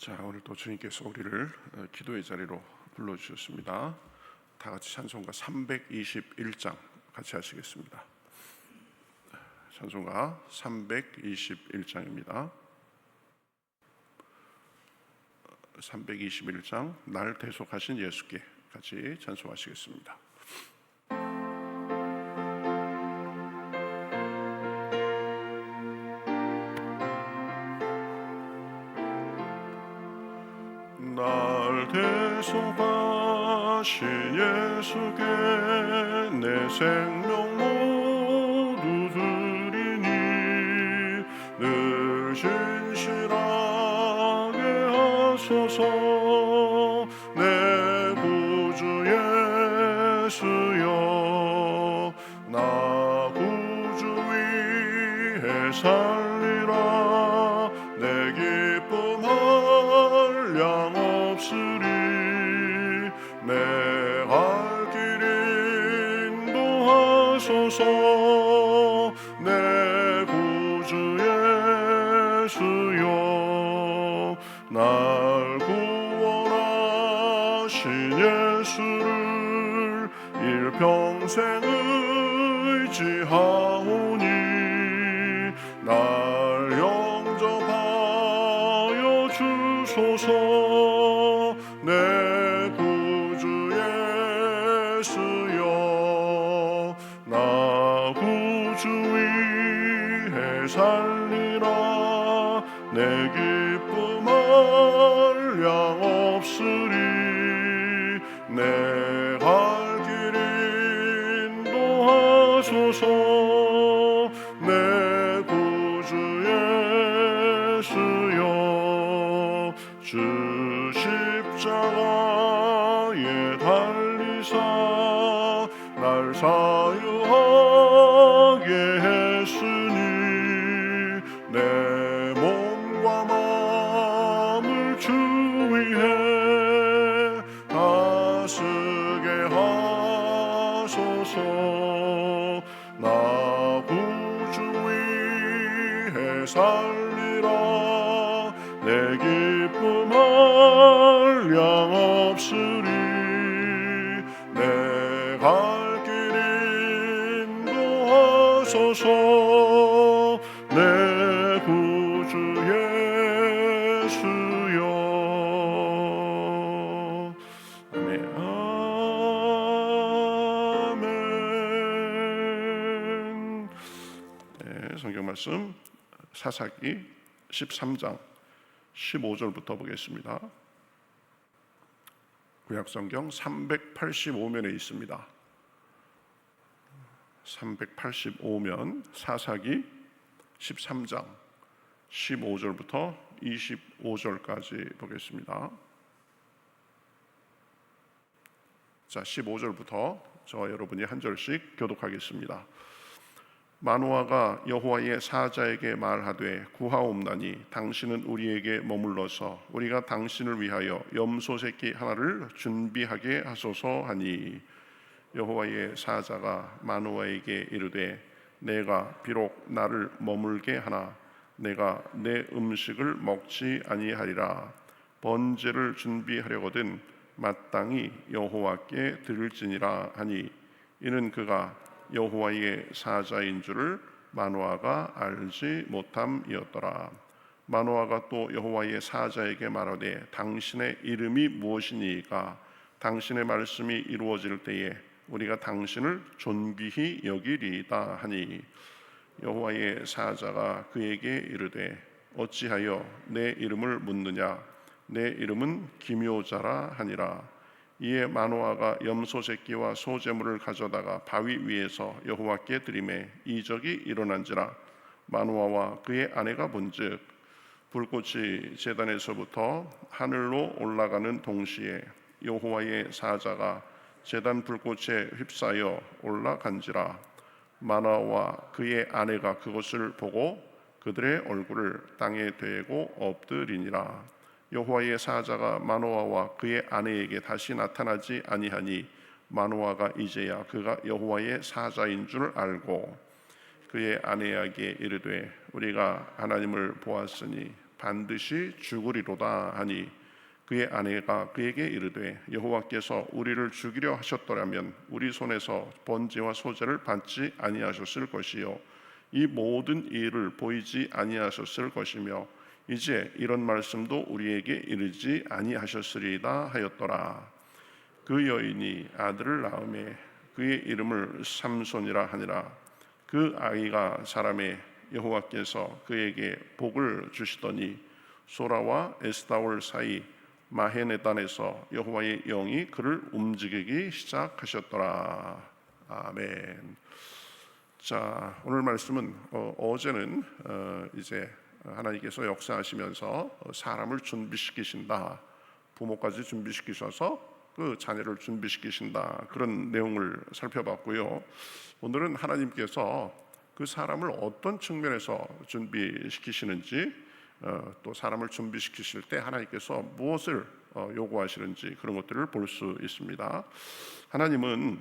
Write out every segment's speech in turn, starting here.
자, 오늘 또 주님께서 우리를 기도의 자리로 불러주셨습니다. 다 같이 찬송가 321장 같이 하시겠습니다. 찬송가 321장입니다. 321장 날 대속하신 예수께 같이 찬송하시겠습니다. 날 대속하신 예수께 내 생명 모두 드리니 늘 진실하게 하소서. 내 구주 예수여, 나 구주 위에 살리라. 내 기쁨 한량 없으리. 내 갈 길 인도하소서. 내 구주 예수여, 날 구원하신 예수를 일평생 의지하오니 날 영접하여 주소서. 내 구주 예수여, 나 구주 위에 살리라. 내 기쁨 한량 없으리. 내 갈 길 인도하소서. 내 구주 예수여, 주 십자가에 달리사 날 사유하게 했으니 내 몸과 마음을 주 위해 다스게 하소서. 나 구주 위에 살리라. 내 기쁨 한량 없으리. 내 갈 길 인도하소서. 내 구주 예수여. 아멘. 아멘. 네, 성경 말씀 사사기 13장 15절부터 보겠습니다. 구약성경 385면에 있습니다. 385면 사사기 13장 15절부터 25절까지 보겠습니다. 자, 15절부터 저와 여러분이 한 절씩 교독하겠습니다. 마노아가 여호와의 사자에게 말하되 구하옵나니 당신은 우리에게 머물러서 우리가 당신을 위하여 염소 새끼 하나를 준비하게 하소서 하니, 여호와의 사자가 마노아에게 이르되 내가 비록 나를 머물게 하나 내가 내 음식을 먹지 아니하리라. 번제를 준비하려거든 마땅히 여호와께 드릴지니라 하니, 이는 그가 여호와의 사자인 줄을 마노아가 알지 못함이었더라. 마노아가 또 여호와의 사자에게 말하되 당신의 이름이 무엇이니까? 당신의 말씀이 이루어질 때에 우리가 당신을 존귀히 여기리이다 하니, 여호와의 사자가 그에게 이르되 어찌하여 내 이름을 묻느냐? 내 이름은 기묘자라 하니라. 이에 마노아가 염소 새끼와 소제물을 가져다가 바위 위에서 여호와께 드리매 이적이 일어난지라. 마노아와 그의 아내가 본즉 불꽃이 제단에서부터 하늘로 올라가는 동시에 여호와의 사자가 제단 불꽃에 휩싸여 올라간지라. 마노아와 그의 아내가 그것을 보고 그들의 얼굴을 땅에 대고 엎드리니라. 여호와의 사자가 마노아와 그의 아내에게 다시 나타나지 아니하니 마노아가 이제야 그가 여호와의 사자인 줄 알고 그의 아내에게 이르되 우리가 하나님을 보았으니 반드시 죽으리로다 하니 그의 아내가 그에게 이르되 여호와께서 우리를 죽이려 하셨더라면 우리 손에서 번제와 소제를 받지 아니하셨을 것이요 이 모든 일을 보이지 아니하셨을 것이며 이제 이런 말씀도 우리에게 이르지 아니하셨으리이다 하였더라. 그 여인이 아들을 낳음에 그의 이름을 삼손이라 하니라. 그 아이가 자라매 여호와께서 그에게 복을 주시더니 소라와 에스다올 사이 마헤네단에서 여호와의 영이 그를 움직이기 시작하셨더라. 아멘. 자, 오늘 말씀은 어제는 이제 하나님께서 역사하시면서 사람을 준비시키신다, 부모까지 준비시키셔서 그 자녀를 준비시키신다, 그런 내용을 살펴봤고요. 오늘은 하나님께서 그 사람을 어떤 측면에서 준비시키시는지, 또 사람을 준비시키실 때 하나님께서 무엇을 요구하시는지 그런 것들을 볼 수 있습니다. 하나님은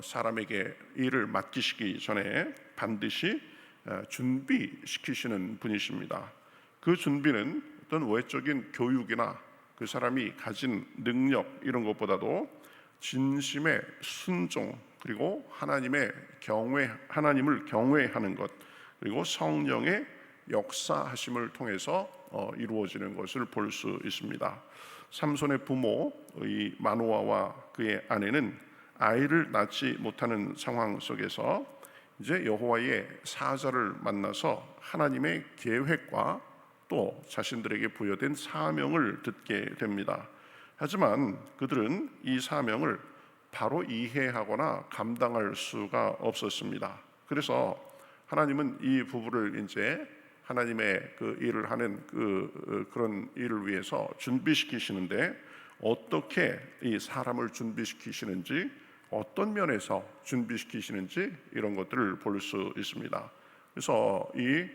사람에게 일을 맡기시기 전에 반드시 준비시키시는 분이십니다. 그 준비는 어떤 외적인 교육이나 그 사람이 가진 능력 이런 것보다도 진심의 순종, 그리고 하나님을 경외하는 것, 그리고 성령의 역사하심을 통해서 이루어지는 것을 볼 수 있습니다. 삼손의 부모 이 마노아와 그의 아내는 아이를 낳지 못하는 상황 속에서 이제 여호와의 사자를 만나서 하나님의 계획과 또 자신들에게 부여된 사명을 듣게 됩니다. 하지만 그들은 이 사명을 바로 이해하거나 감당할 수가 없었습니다. 그래서 하나님은 이 부부를 이제 하나님의 그 일을 하는 그런 일을 위해서 준비시키시는데, 어떻게 이 사람을 준비시키시는지, 어떤 면에서 준비시키시는지 이런 것들을 볼 수 있습니다. 그래서 이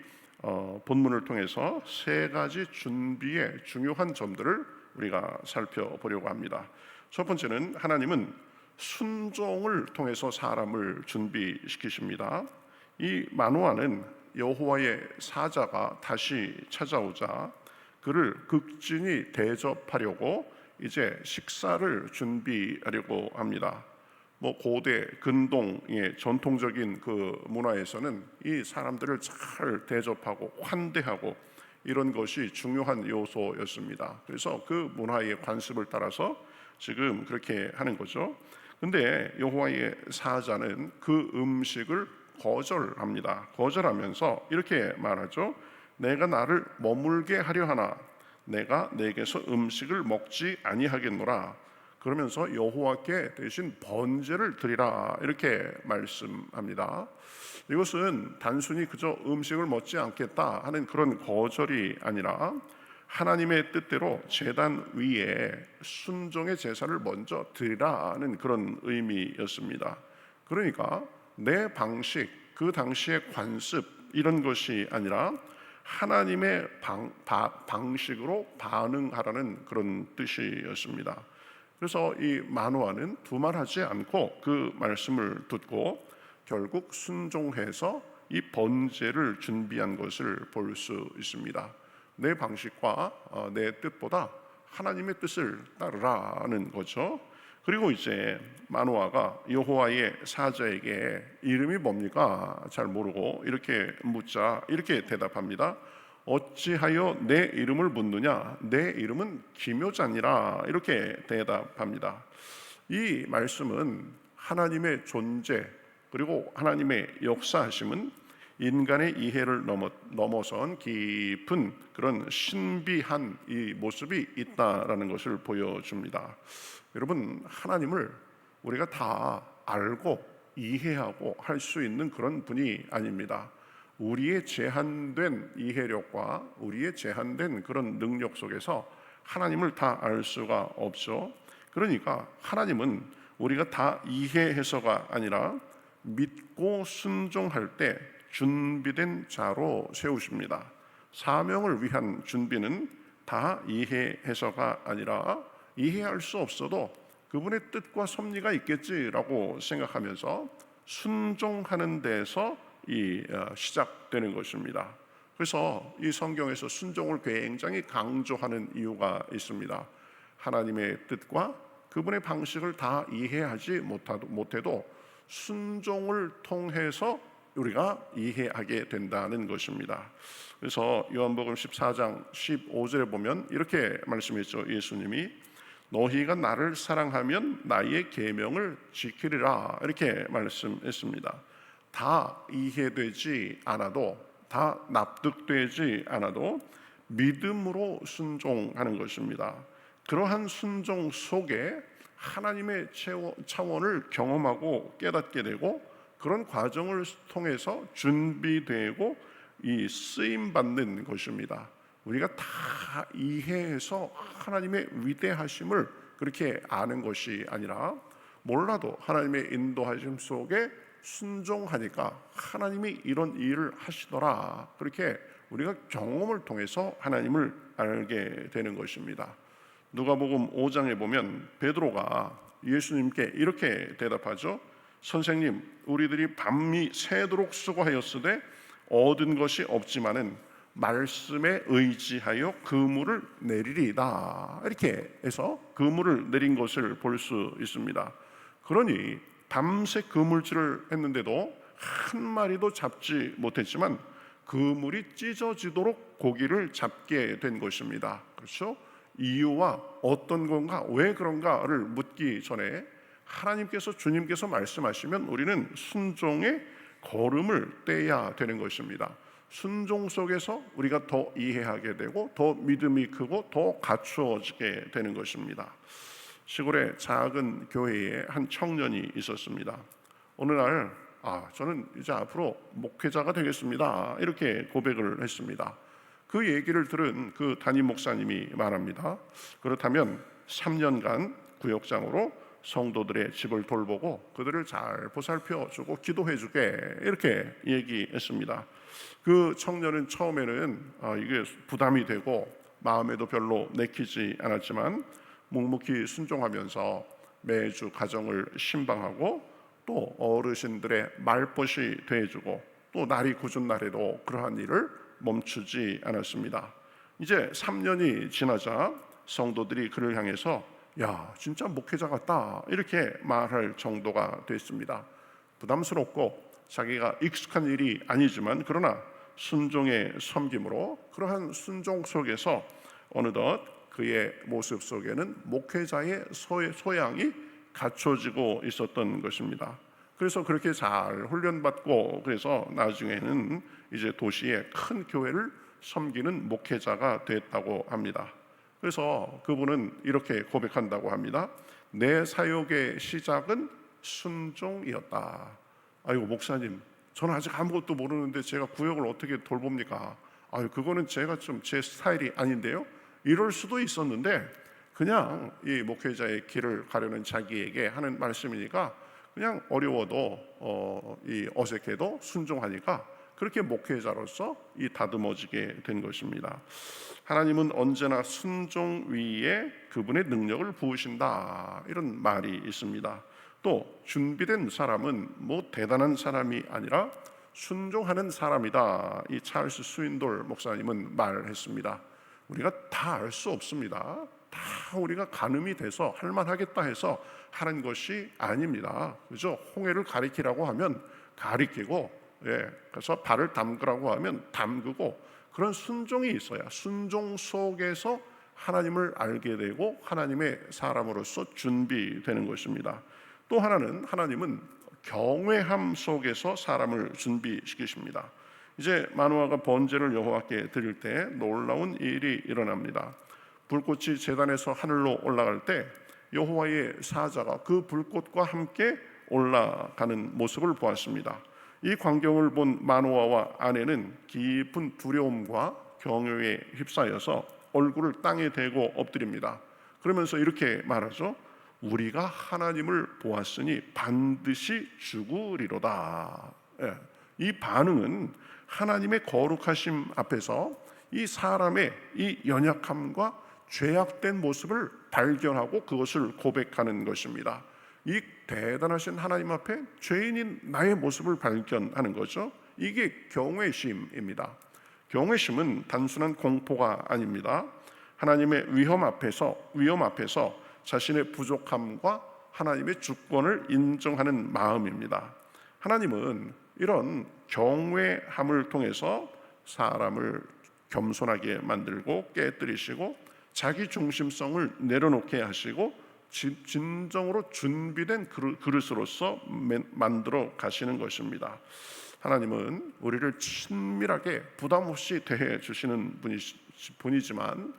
본문을 통해서 세 가지 준비의 중요한 점들을 우리가 살펴보려고 합니다. 첫 번째는 하나님은 순종을 통해서 사람을 준비시키십니다. 이 마노아는 여호와의 사자가 다시 찾아오자 그를 극진히 대접하려고 이제 식사를 준비하려고 합니다. 고대 근동의 전통적인 그 문화에서는 이 사람들을 잘 대접하고 환대하고 이런 것이 중요한 요소였습니다. 그래서 그 문화의 관습을 따라서 지금 그렇게 하는 거죠. 근데 여호와의 사자는 그 음식을 거절합니다. 거절하면서 이렇게 말하죠. 내가 나를 머물게 하려 하나 내가 내게서 음식을 먹지 아니하겠노라. 그러면서 여호와께 대신 번제를 드리라, 이렇게 말씀합니다. 이것은 단순히 그저 음식을 먹지 않겠다 하는 그런 거절이 아니라 하나님의 뜻대로 제단 위에 순종의 제사를 먼저 드리라는 그런 의미였습니다. 그러니까 내 방식, 그 당시의 관습 이런 것이 아니라 하나님의 방식으로 반응하라는 그런 뜻이었습니다. 그래서 이 마노아는 두말하지 않고 그 말씀을 듣고 결국 순종해서 이 번제를 준비한 것을 볼 수 있습니다. 내 방식과 내 뜻보다 하나님의 뜻을 따르라는 거죠. 그리고 이제 마노아가 여호와의 사자에게 이름이 뭡니까? 잘 모르고 이렇게 묻자 이렇게 대답합니다. 어찌하여 내 이름을 묻느냐? 내 이름은 기묘자니라, 이렇게 대답합니다. 이 말씀은 하나님의 존재 그리고 하나님의 역사하심은 인간의 이해를 넘어선 깊은 그런 신비한 이 모습이 있다라는 것을 보여줍니다. 여러분, 하나님을 우리가 다 알고 이해하고 할 수 있는 그런 분이 아닙니다. 우리의 제한된 이해력과 우리의 제한된 그런 능력 속에서 하나님을 다 알 수가 없죠. 그러니까 하나님은 우리가 다 이해해서가 아니라 믿고 순종할 때 준비된 자로 세우십니다. 사명을 위한 준비는 다 이해해서가 아니라 이해할 수 없어도 그분의 뜻과 섭리가 있겠지라고 생각하면서 순종하는 데서 시작되는 것입니다. 그래서 이 성경에서 순종을 굉장히 강조하는 이유가 있습니다. 하나님의 뜻과 그분의 방식을 다 이해하지 못해도 순종을 통해서 우리가 이해하게 된다는 것입니다. 그래서 요한복음 14장 15절에 보면 이렇게 말씀했죠. 예수님이 너희가 나를 사랑하면 나의 계명을 지키리라 이렇게 말씀했습니다. 다 이해되지 않아도, 다 납득되지 않아도 믿음으로 순종하는 것입니다. 그러한 순종 속에 하나님의 차원을 경험하고 깨닫게 되고, 그런 과정을 통해서 준비되고 이 쓰임 받는 것입니다. 우리가 다 이해해서 하나님의 위대하심을 그렇게 아는 것이 아니라, 몰라도 하나님의 인도하심 속에 순종하니까 하나님이 이런 일을 하시더라, 그렇게 우리가 경험을 통해서 하나님을 알게 되는 것입니다. 누가복음 5장에 보면 베드로가 예수님께 이렇게 대답하죠. 선생님, 우리들이 밤이 새도록 수고하였으되 얻은 것이 없지만은 말씀에 의지하여 그물을 내리리다, 이렇게 해서 그물을 내린 것을 볼 수 있습니다. 그러니 밤새 그물질을 했는데도 한 마리도 잡지 못했지만 그물이 찢어지도록 고기를 잡게 된 것입니다. 그렇죠? 이유와 어떤 건가, 왜 그런가를 묻기 전에 하나님께서, 주님께서 말씀하시면 우리는 순종의 걸음을 떼야 되는 것입니다. 순종 속에서 우리가 더 이해하게 되고 더 믿음이 크고 더 갖추어지게 되는 것입니다. 시골의 작은 교회에 한 청년이 있었습니다. 어느 날 저는 이제 앞으로 목회자가 되겠습니다, 이렇게 고백을 했습니다. 그 얘기를 들은 그 담임 목사님이 말합니다. 그렇다면 3년간 구역장으로 성도들의 집을 돌보고 그들을 잘 보살펴주고 기도해주게, 이렇게 얘기했습니다. 그 청년은 처음에는 이게 부담이 되고 마음에도 별로 내키지 않았지만 묵묵히 순종하면서 매주 가정을 신방하고 또 어르신들의 말벗이 돼주고 또 날이 굳은 날에도 그러한 일을 멈추지 않았습니다. 이제 3년이 지나자 성도들이 그를 향해서 야, 진짜 목회자 같다, 이렇게 말할 정도가 됐습니다. 부담스럽고 자기가 익숙한 일이 아니지만 그러나 순종의 섬김으로 그러한 순종 속에서 어느덧 그의 모습 속에는 목회자의 소양이 갖춰지고 있었던 것입니다. 그래서 그렇게 잘 훈련받고, 그래서 나중에는 이제 도시의 큰 교회를 섬기는 목회자가 됐다고 합니다. 그래서 그분은 이렇게 고백한다고 합니다. 내 사역의 시작은 순종이었다. 아이고 목사님, 저는 아직 아무것도 모르는데 제가 구역을 어떻게 돌봅니까? 그거는 제가 좀 제 스타일이 아닌데요. 이럴 수도 있었는데 그냥 이 목회자의 길을 가려는 자기에게 하는 말씀이니까 그냥 어려워도 이 어색해도 순종하니까 그렇게 목회자로서 이 다듬어지게 된 것입니다. 하나님은 언제나 순종 위에 그분의 능력을 부으신다, 이런 말이 있습니다. 또 준비된 사람은 뭐 대단한 사람이 아니라 순종하는 사람이다, 이 찰스 스윈돌 목사님은 말했습니다. 우리가 다 알 수 없습니다. 다 우리가 가늠이 돼서 할만하겠다 해서 하는 것이 아닙니다. 그죠? 홍해를 가리키라고 하면 가리키고, 그래서 발을 담그라고 하면 담그고, 그런 순종이 있어야 순종 속에서 하나님을 알게 되고 하나님의 사람으로서 준비되는 것입니다. 또 하나는 하나님은 경외함 속에서 사람을 준비시키십니다. 이제 마노아가 번제를 여호와께 드릴 때 놀라운 일이 일어납니다. 불꽃이 제단에서 하늘로 올라갈 때 여호와의 사자가 그 불꽃과 함께 올라가는 모습을 보았습니다. 이 광경을 본 마노아와 아내는 깊은 두려움과 경외에 휩싸여서 얼굴을 땅에 대고 엎드립니다. 그러면서 이렇게 말하죠. 우리가 하나님을 보았으니 반드시 죽으리로다. 이 반응은 하나님의 거룩하심 앞에서 이 사람의 이 연약함과 죄악된 모습을 발견하고 그것을 고백하는 것입니다. 이 대단하신 하나님 앞에 죄인인 나의 모습을 발견하는 거죠. 이게 경외심입니다. 경외심은 단순한 공포가 아닙니다. 하나님의 위험 앞에서 자신의 부족함과 하나님의 주권을 인정하는 마음입니다. 하나님은 이런 경외함을 통해서 사람을 겸손하게 만들고 깨뜨리시고 자기 중심성을 내려놓게 하시고 진정으로 준비된 그릇으로서 만들어 가시는 것입니다. 하나님은 우리를 친밀하게 부담 없이 대해 주시는 분이지만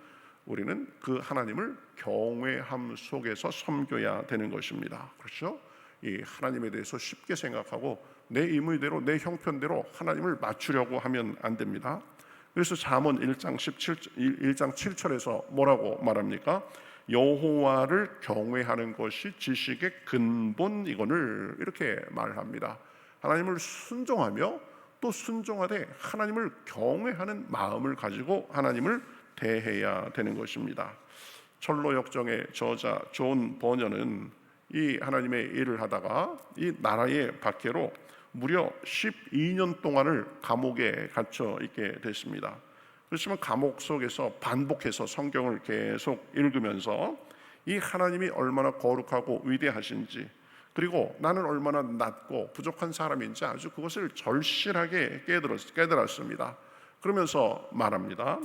우리는 그 하나님을 경외함 속에서 섬겨야 되는 것입니다. 그렇죠? 이 하나님에 대해서 쉽게 생각하고 내 임의대로 내 형편대로 하나님을 맞추려고 하면 안 됩니다. 그래서 잠언 1장 7절에서 뭐라고 말합니까? 여호와를 경외하는 것이 지식의 근본이거늘, 이렇게 말합니다. 하나님을 순종하며 또 순종하되 하나님을 경외하는 마음을 가지고 하나님을 대해야 되는 것입니다. 철로 역정의 저자 존 버녀는 이 하나님의 일을 하다가 이 나라의 박해로 무려 12년 동안을 감옥에 갇혀 있게 됐습니다. 그렇지만 감옥 속에서 반복해서 성경을 계속 읽으면서 이 하나님이 얼마나 거룩하고 위대하신지, 그리고 나는 얼마나 낮고 부족한 사람인지 아주 그것을 절실하게 깨달았습니다. 그러면서 말합니다.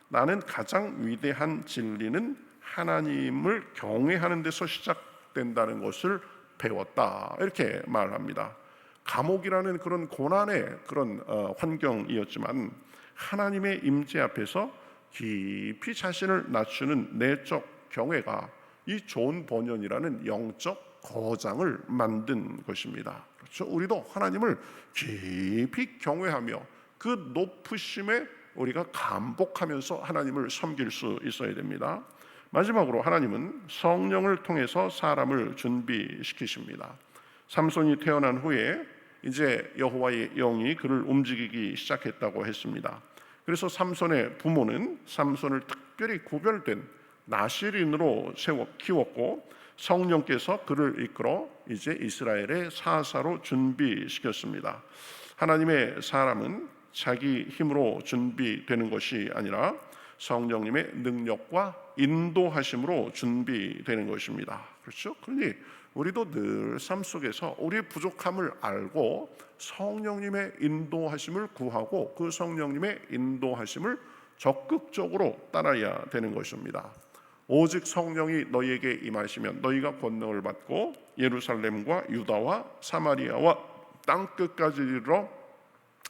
나는 가장 위대한 진리는 하나님을 경외하는 데서 시작된다는 것을 배웠다, 이렇게 말합니다. 감옥이라는 그런 고난의 그런 환경이었지만 하나님의 임재 앞에서 깊이 자신을 낮추는 내적 경외가 이 존 버년이라는 영적 거장을 만든 것입니다. 그렇죠? 우리도 하나님을 깊이 경외하며 그 높으심에 우리가 감복하면서 하나님을 섬길 수 있어야 됩니다. 마지막으로 하나님은 성령을 통해서 사람을 준비시키십니다. 삼손이 태어난 후에 이제 여호와의 영이 그를 움직이기 시작했다고 했습니다. 그래서 삼손의 부모는 삼손을 특별히 구별된 나실인으로 키웠고 성령께서 그를 이끌어 이제 이스라엘의 사사로 준비시켰습니다. 하나님의 사람은 자기 힘으로 준비되는 것이 아니라 성령님의 능력과 인도하심으로 준비되는 것입니다. 그렇죠? 그러니 우리도 늘 삶 속에서 우리의 부족함을 알고 성령님의 인도하심을 구하고 그 성령님의 인도하심을 적극적으로 따라야 되는 것입니다. 오직 성령이 너희에게 임하시면 너희가 권능을 받고 예루살렘과 유다와 사마리아와 땅 끝까지 이르러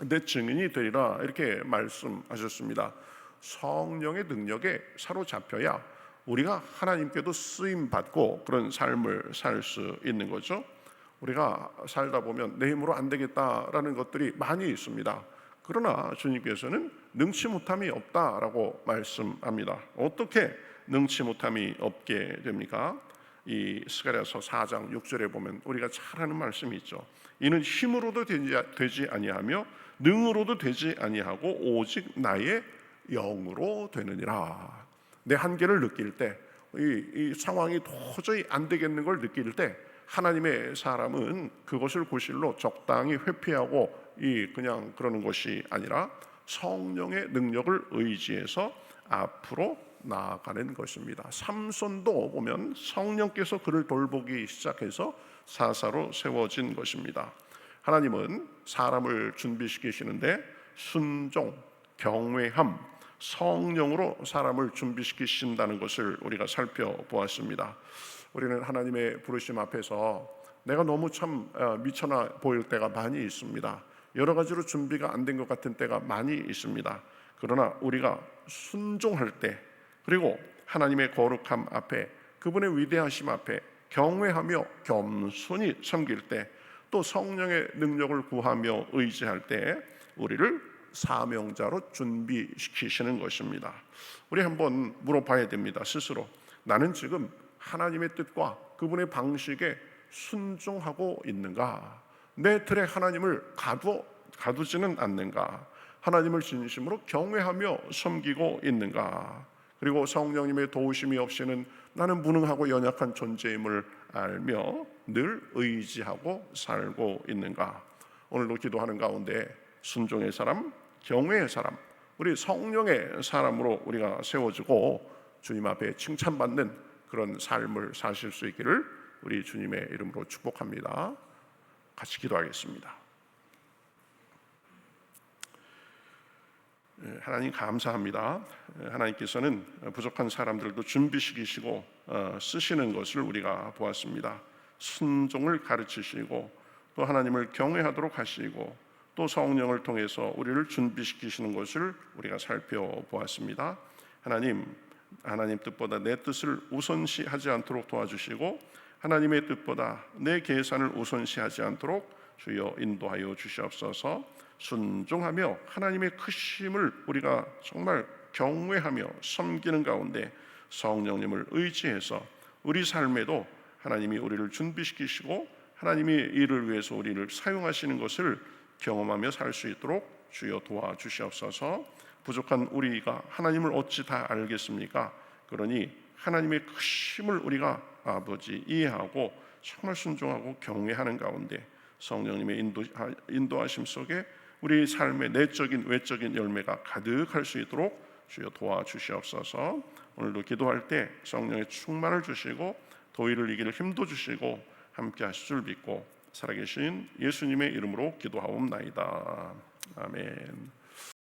내 증인이 되리라, 이렇게 말씀하셨습니다. 성령의 능력에 사로잡혀야 우리가 하나님께도 쓰임 받고 그런 삶을 살 수 있는 거죠. 우리가 살다 보면 내 힘으로 안 되겠다라는 것들이 많이 있습니다. 그러나 주님께서는 능치 못함이 없다라고 말씀합니다. 어떻게 능치 못함이 없게 됩니까? 이 스가랴서 4장 6절에 보면 우리가 잘 아는 말씀이 있죠. 이는 힘으로도 되지 아니하며 능으로도 되지 아니하고 오직 나의 영으로 되느니라. 내 한계를 느낄 때, 이 상황이 도저히 안 되겠는 걸 느낄 때 하나님의 사람은 그것을 구실로 적당히 회피하고 그냥 그러는 것이 아니라 성령의 능력을 의지해서 앞으로 나아가는 것입니다. 삼손도 보면 성령께서 그를 돌보기 시작해서 사사로 세워진 것입니다. 하나님은 사람을 준비시키시는데 순종, 경외함, 성령으로 사람을 준비시키신다는 것을 우리가 살펴보았습니다. 우리는 하나님의 부르심 앞에서 내가 너무 참 미쳐나 보일 때가 많이 있습니다. 여러 가지로 준비가 안 된 것 같은 때가 많이 있습니다. 그러나 우리가 순종할 때, 그리고 하나님의 거룩함 앞에, 그분의 위대하심 앞에 경외하며 겸손히 섬길 때, 또 성령의 능력을 구하며 의지할 때 우리를 사명자로 준비시키시는 것입니다. 우리 한번 물어봐야 됩니다. 스스로 나는 지금 하나님의 뜻과 그분의 방식에 순종하고 있는가? 내 틀에 하나님을 가두지는 않는가? 하나님을 진심으로 경외하며 섬기고 있는가? 그리고 성령님의 도우심이 없이는 나는 무능하고 연약한 존재임을 알며 늘 의지하고 살고 있는가? 오늘도 기도하는 가운데 순종의 사람, 경외의 사람, 우리 성령의 사람으로 우리가 세워지고 주님 앞에 칭찬받는 그런 삶을 사실 수 있기를 우리 주님의 이름으로 축복합니다. 같이 기도하겠습니다. 하나님 감사합니다. 하나님께서는 부족한 사람들도 준비시키시고 쓰시는 것을 우리가 보았습니다. 순종을 가르치시고 또 하나님을 경외하도록 하시고 또 성령을 통해서 우리를 준비시키시는 것을 우리가 살펴보았습니다. 하나님 뜻보다 내 뜻을 우선시하지 않도록 도와주시고 하나님의 뜻보다 내 계산을 우선시하지 않도록 주여 인도하여 주시옵소서. 순종하며 하나님의 크심을 우리가 정말 경외하며 섬기는 가운데 성령님을 의지해서 우리 삶에도 하나님이 우리를 준비시키시고 하나님이 이를 위해서 우리를 사용하시는 것을 경험하며 살 수 있도록 주여 도와주시옵소서. 부족한 우리가 하나님을 어찌 다 알겠습니까? 그러니 하나님의 크심을 우리가 아버지 이해하고 정말 순종하고 경외하는 가운데 성령님의 인도하심 속에 우리 삶의 내적인 외적인 열매가 가득할 수 있도록 주여 도와주시옵소서. 오늘도 기도할 때 성령의 충만을 주시고 더위를 이길 힘도 주시고 함께 하실 줄 믿고 살아계신 예수님의 이름으로 기도하옵나이다. 아멘.